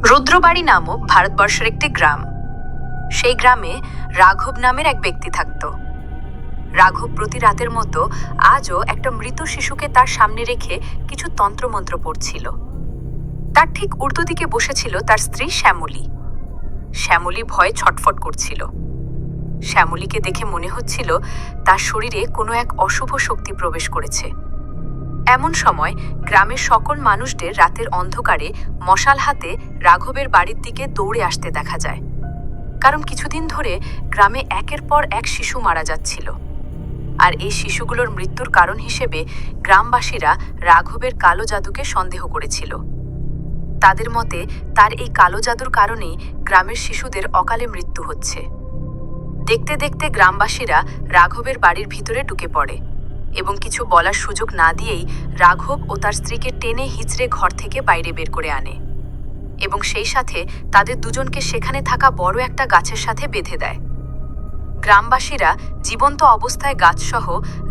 রুদ্রবাড়ি নামক ভারতবর্ষের একটি গ্রাম। সেই গ্রামে রাঘব নামের এক ব্যক্তি থাকত। রাঘব প্রতি রাতের মতো আজও একটা মৃত শিশুকে তার সামনে রেখে কিছু তন্ত্রমন্ত্র পড়ছিল। তার ঠিক উল্টো দিকে বসেছিল তার স্ত্রী শ্যামলী। শ্যামলী ভয়ে ছটফট করছিল। শ্যামলীকে দেখে মনে হচ্ছিল তার শরীরে কোনো এক অশুভ শক্তি প্রবেশ করেছে। এমন সময় গ্রামের সকল মানুষদের রাতের অন্ধকারে মশাল হাতে রাঘবের বাড়ির দিকে দৌড়ে আসতে দেখা যায়। কারণ কিছুদিন ধরে গ্রামে একের পর এক শিশু মারা যাচ্ছিল, আর এই শিশুগুলোর মৃত্যুর কারণ হিসেবে গ্রামবাসীরা রাঘবের কালো জাদুকে সন্দেহ করেছিল। তাদের মতে তার এই কালো জাদুর কারণেই গ্রামের শিশুদের অকালে মৃত্যু হচ্ছে। দেখতে দেখতে গ্রামবাসীরা রাঘবের বাড়ির ভিতরে ঢুকে পড়ে এবং কিছু বলার সুযোগ না দিয়েই রাঘব ও তার স্ত্রীকে টেনে হিঁচড়ে ঘর থেকে বাইরে বের করে আনে এবং সেই সাথে তাদের দুজনকে সেখানে থাকা বড় একটা গাছের সাথে বেঁধে দেয়। গ্রামবাসীরা জীবন্ত অবস্থায় গাছসহ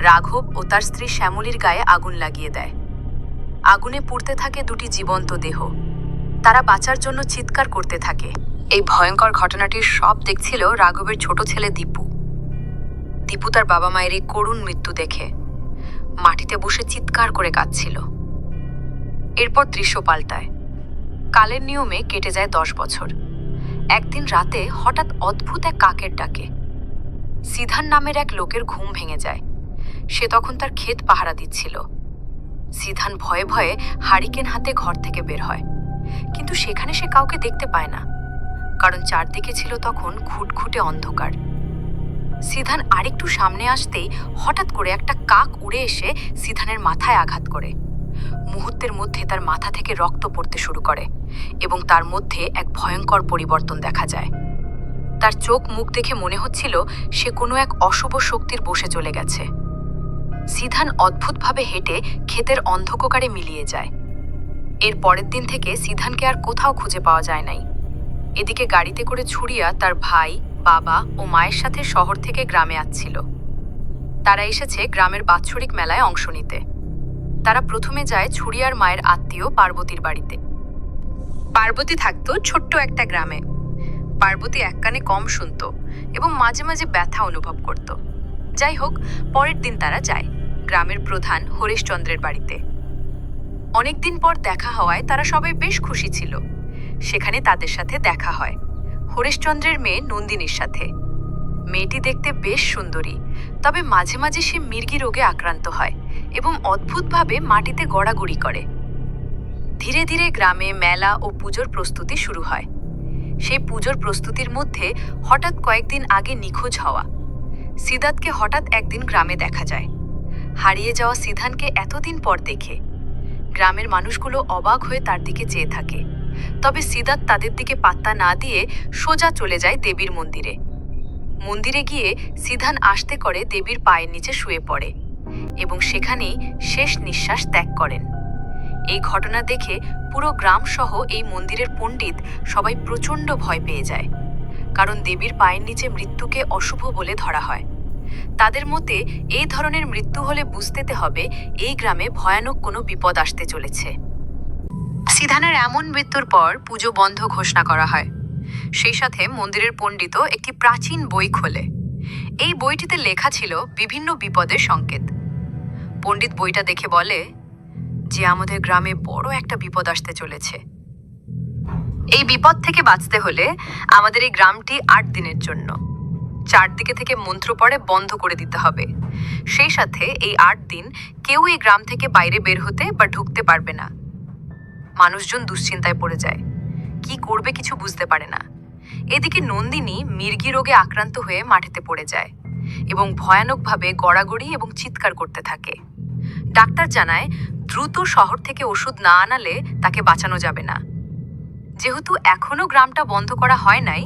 রাঘব ও তার স্ত্রী শ্যামলীর গায়ে আগুন লাগিয়ে দেয়। আগুনে পুড়তে থাকে দুটি জীবন্ত দেহ। তারা বাঁচার জন্য চিৎকার করতে থাকে। এই ভয়ঙ্কর ঘটনাটির সব দেখছিল রাঘবের ছোট ছেলে দীপু। দীপু তার বাবা মায়ের এই করুণ মৃত্যু দেখে মাটিতে বসে চিৎকার করে কাঁদছিল। এরপর দৃশ্য পাল্টায়। কালের নিয়মে কেটে যায় 10 বছর। একদিন রাতে হঠাৎ অদ্ভুত এক কাকের ডাকে সিধান নামের এক লোকের ঘুম ভেঙে যায়। সে তখন তার ক্ষেত পাহারা দিচ্ছিল। সিধান ভয়ে ভয়ে হারিকেন হাতে ঘর থেকে বের হয়, কিন্তু সেখানে সে কাউকে দেখতে পায় না, কারণ চারদিকে ছিল তখন ঘুটঘুটে অন্ধকার। সিধান আরেকটু সামনে আসতেই হঠাৎ করে একটা কাক উড়ে এসে সিধানের মাথায় আঘাত করে। মুহূর্তের মধ্যে তার মাথা থেকে রক্ত পড়তে শুরু করে এবং তার মধ্যে এক ভয়ঙ্কর পরিবর্তন দেখা যায়। তার চোখ মুখ দেখে মনে হচ্ছিল সে কোনো এক অশুভ শক্তির বশে চলে গেছে। সিধান অদ্ভুতভাবে হেঁটে ক্ষেতের অন্ধকারে মিলিয়ে যায়। এর পরের দিন থেকে সিধানকে আর কোথাও খুঁজে পাওয়া যায় নাই। এদিকে গাড়িতে করে ছুরিয়া তার ভাই, বাবা ও মায়ের সাথে শহর থেকে গ্রামে আসছিল। তারা এসেছে গ্রামের বাৎসরিক মেলায় অংশ নিতে। তারা প্রথমে যায় ছুরিয়ার মায়ের আত্মীয় পার্বতীর বাড়িতে। পার্বতী থাকতো ছোট্ট একটা গ্রামে। পার্বতী এক কানে কম শুনত এবং মাঝে মাঝে ব্যথা অনুভব করত। যাই হোক, পরের দিন তারা যায় গ্রামের প্রধান হরিশচন্দ্রের বাড়িতে। অনেকদিন পর দেখা হওয়ায় তারা সবাই বেশ খুশি ছিল। সেখানে তাদের সাথে দেখা হয় হরিশচন্দ্রের মেয়ে নন্দিনীর সাথে। মেয়েটি দেখতে বেশ সুন্দরী, তবে মাঝে মাঝে সে মির্গি রোগে আক্রান্ত হয় এবং অদ্ভুতভাবে মাটিতে গড়াগড়ি করে। ধীরে ধীরে গ্রামে মেলা ও পুজোর প্রস্তুতি শুরু হয়। সেই পুজোর প্রস্তুতির মধ্যে হঠাৎ কয়েকদিন আগে নিখোঁজ হওয়া সিদ্ধার্থকে হঠাৎ একদিন গ্রামে দেখা যায়। হারিয়ে যাওয়া সিধানকে এতদিন পর দেখে গ্রামের মানুষগুলো অবাক হয়ে তার দিকে চেয়ে থাকে। তবে সিদ্ধার্থ তাদের দিকে পাত্তা না দিয়ে সোজা চলে যায় দেবীর মন্দিরে। মন্দিরে গিয়ে সিধান আস্তে করে দেবীর পায়ের নিচে শুয়ে পড়ে এবং সেখানেই শেষ নিঃশ্বাস ত্যাগ করেন। এই ঘটনা দেখে পুরো গ্রাম সহ এই মন্দিরের পণ্ডিত সবাই প্রচণ্ড ভয় পেয়ে যায়, কারণ দেবীর পায়ের নিচে মৃত্যুকে অশুভ বলে ধরা হয়। তাদের মতে এই ধরনের মৃত্যু হলে বুঝতে হবে এই গ্রামে ভয়ানক কোনো বিপদ আসতে চলেছে। সিধানের এমন মৃত্যুর পর পুজো বন্ধ ঘোষণা করা হয়। সেই সাথে মন্দিরের পণ্ডিতও একটি প্রাচীন বই খোলে। এই বইটিতে লেখা ছিল বিভিন্ন বিপদের সংকেত। পণ্ডিত বইটা দেখে বলে যে আমাদের গ্রামে বড় একটা বিপদ আসতে চলেছে। এই বিপদ থেকে বাঁচতে হলে আমাদের এই গ্রামটি 8 দিনের জন্য চারদিকে থেকে মন্ত্র পড়ে বন্ধ করে দিতে হবে। সেই সাথে এই 8 দিন কেউ এই গ্রাম থেকে বাইরে বের হতে বা ঢুকতে পারবে না। মানুষজন দুশ্চিন্তায় পড়ে যায়, কি করবে কিছু বুঝতে পারে না। এদিকে নন্দিনী মির্গি রোগে আক্রান্ত হয়ে মাটিতে পড়ে যায় এবং ভয়ানকভাবে গড়াগড়ি এবং চিৎকার করতে থাকে। ডাক্তার জানায় দ্রুত শহর থেকে ওষুধ না আনালে তাকে বাঁচানো যাবে না। যেহেতু এখনো গ্রামটা বন্ধ করা হয় নাই,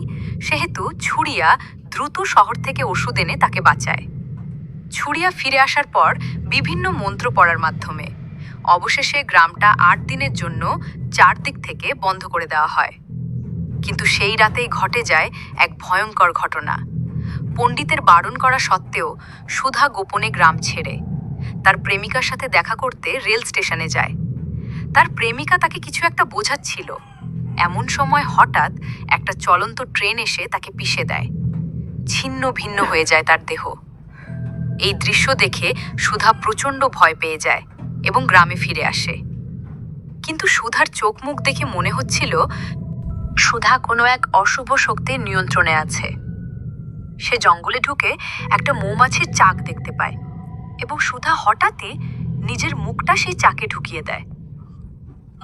সেহেতু ছুরিয়া দ্রুত শহর থেকে ওষুধ এনে তাকে বাঁচায়। ছুরিয়া ফিরে আসার পর বিভিন্ন মন্ত্র পড়ার মাধ্যমে অবশেষে গ্রামটা 8 দিনের জন্য চারদিক থেকে বন্ধ করে দেওয়া হয়। কিন্তু সেই রাতেই ঘটে যায় এক ভয়ঙ্কর ঘটনা। পণ্ডিতের বারণ করা সত্ত্বেও সুধা গোপনে গ্রাম ছেড়ে তার প্রেমিকার সাথে দেখা করতে রেল স্টেশনে যায়। তার প্রেমিকা তাকে কিছু একটা বোঝাচ্ছিল, এমন সময় হঠাৎ একটা চলন্ত ট্রেন এসে তাকে পিষে দেয়। ছিন্ন ভিন্ন হয়ে যায় তার দেহ। এই দৃশ্য দেখে সুধা প্রচণ্ড ভয় পেয়ে যায় এবং গ্রামে ফিরে আসে। কিন্তু সুধার চোখ মুখ দেখে মনে হচ্ছিল সুধা কোনো এক অশুভ শক্তির নিয়ন্ত্রণে আছে। সে জঙ্গলে ঢুকে একটা মৌমাছির চাক দেখতে পায় এবং সুধা হঠাৎই নিজের মুখটা সেই চাকে ঢুকিয়ে দেয়।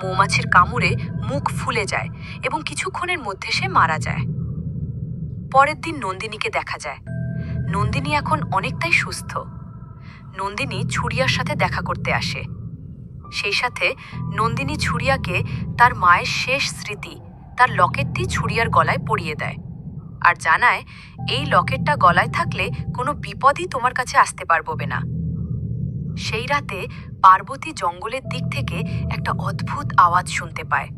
মৌমাছির কামড়ে মুখ ফুলে যায় এবং কিছুক্ষণের মধ্যে সে মারা যায়। পরের দিন নন্দিনীকে দেখা যায়। নন্দিনী এখন অনেকটাই সুস্থ। নন্দিনী ছুরিয়ার সাথে দেখা করতে আসে। সেই সাথে নন্দিনী ছুরিয়াকে তার মায়ের শেষ স্মৃতি তার লকেটটি ছুরিয়ার গলায় পরিয়ে দেয় আর জানায় এই লকেটটা গলায় থাকলে কোনো বিপদই তোমার কাছে আসতে পারবে না। সেই রাতে পার্বতী জঙ্গলের দিক থেকে একটা অদ্ভুত আওয়াজ শুনতে পায়।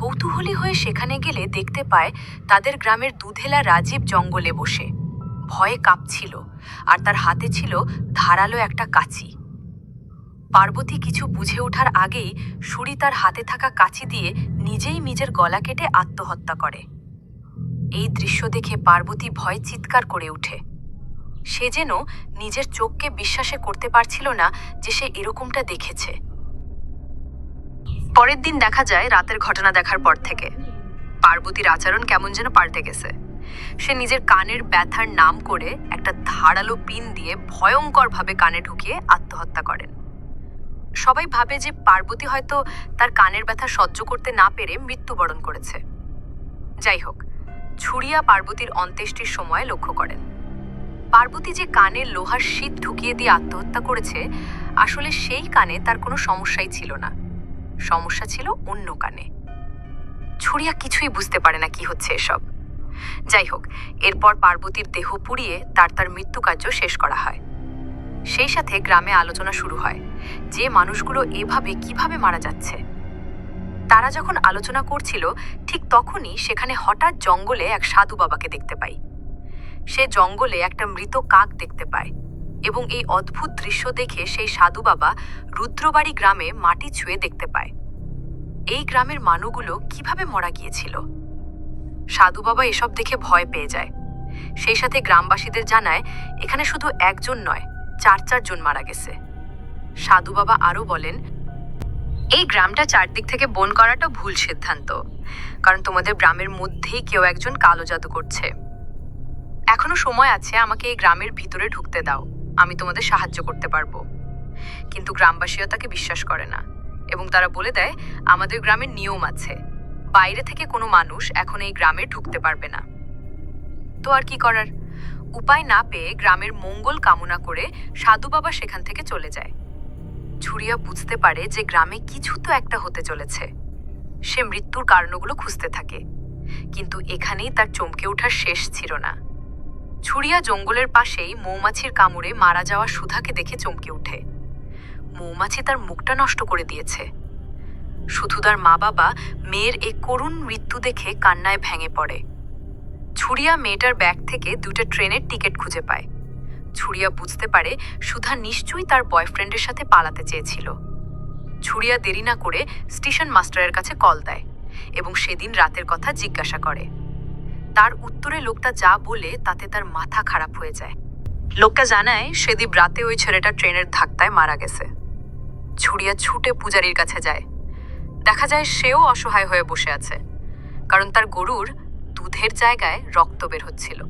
কৌতূহলী হয়ে সেখানে গেলে দেখতে পায় তাদের গ্রামের দুধেলা রাজীব জঙ্গলে বসে ভয়ে কাঁপছিল আর তার হাতে ছিল ধারালো একটা কাঁচি। পার্বতী কিছু বুঝে ওঠার আগেই সুরি তার হাতে থাকা কাঁচি দিয়ে নিজেই নিজের গলা কেটে আত্মহত্যা করে। এই দৃশ্য দেখে পার্বতী ভয়ে চিৎকার করে ওঠে। সে যেন নিজের চোখকে বিশ্বাসে করতে পারছিল না যে সে এরকমটা দেখেছে। পরের দিন দেখা যায় রাতের ঘটনা দেখার পর থেকে পার্বতীর আচরণ কেমন যেন পাল্টে গেছে। সে নিজের কানের ব্যথার নাম করে একটা ধারালো পিন দিয়ে ভয়ঙ্করভাবে কানে ঢুকিয়ে আত্মহত্যা করেন। সবাই ভাবে যে পার্বতী হয়তো তার কানের ব্যথা সহ্য করতে না পেরে মৃত্যুবরণ করেছে। যাই হোক, ছুরিয়া পার্বতীর অন্ত্যেষ্টির সময় লক্ষ্য করেন পার্বতী যে কানে লোহার শীত ঢুকিয়ে দিয়ে আত্মহত্যা করেছে, আসলে সেই কানে তার কোনো সমস্যাই ছিল না। সমস্যা ছিল অন্য কানে। ছুরিয়া কিছুই বুঝতে পারে না কি হচ্ছে এসব। যাই হোক, এরপর পার্বতীর দেহ পুড়িয়ে তার মৃত্যুকার্য শেষ করা হয়। সেই সাথে গ্রামে আলোচনা শুরু হয় যে মানুষগুলো এভাবে কিভাবে মারা যাচ্ছে। তারা যখন আলোচনা করছিল ঠিক তখনই সেখানে হঠাৎ জঙ্গলে এক সাধু বাবাকে দেখতে পাই। সে জঙ্গলে একটা মৃত কাক দেখতে পায় এবং এই অদ্ভুত দৃশ্য দেখে সেই সাধু বাবা রুদ্রবাড়ি গ্রামে মাটি ছুঁয়ে দেখতে পায় এই গ্রামের মানুষগুলো কিভাবে মারা গিয়েছিল। সাধু বাবা এসব দেখে ভয় পেয়ে যায়। সেই সাথে গ্রামবাসীদের জানায় এখানে শুধু একজন নয়, 4 জন মারা গেছে। সাধু বাবা আরও বলেন, এই গ্রামটা চারদিক থেকে বন করাটা ভুল সিদ্ধান্ত, কারণ তোমাদের গ্রামের মধ্যেই কেউ একজন কালো জাদু করছে। এখনো সময় আছে, আমাকে এই গ্রামের ভিতরে ঢুকতে দাও, আমি তোমাদের সাহায্য করতে পারবো। কিন্তু গ্রামবাসীও তাকে বিশ্বাস করে না এবং তারা বলে দেয় আমাদের গ্রামের নিয়ম আছে, বাইরে থেকে কোনো মানুষ এখন এই গ্রামে ঢুকতে পারবে না। তো আর কি করার, উপায় না পেয়ে গ্রামের মঙ্গল কামনা করে সাধু বাবা সেখান থেকে চলে যায়। ছুরিয়া বুঝতে পারে যে গ্রামে কিছু তো একটা হতে চলেছে। সে মৃত্যুর কারণগুলো খুঁজতে থাকে, কিন্তু এখানেই তার চমকে ওঠার শেষ ছিল না। ছুরিয়া জঙ্গলের পাশেই মৌমাছির কামড়ে মারা যাওয়া সুধাকে দেখে চমকে ওঠে। মৌমাছি তার মুখটা নষ্ট করে দিয়েছে। সুধুদার মা বাবা মেয়ের এই করুণ মৃত্যু দেখে কান্নায় ভেঙে পড়ে। ছুরিয়া মেয়েটার ব্যাগ থেকে 2টা ট্রেনের টিকিট খুঁজে পায়। ছুরিয়া বুঝতে পারে সুধা নিশ্চয়ই তার বয়ফ্রেন্ডের সাথে পালাতে চেয়েছিল। ছুরিয়া দেরি না করে স্টেশন মাস্টারের কাছে কল দেয় এবং সেদিন রাতের কথা জিজ্ঞাসা করে। তার উত্তরে লোকটা যা বলে তাতে তার মাথা খারাপ হয়ে যায়। লোকটা জানায় সেদিন রাতে ওই ছেলেটা ট্রেনের ধাক্কায় মারা গেছে। ছুরিয়া ছুটে পূজারীর কাছে যায়। দেখা যায় সেও অসহায় হয়ে বসে আছে, কারণ তার গরুর দুধের জায়গায় রক্ত বের হচ্ছিল।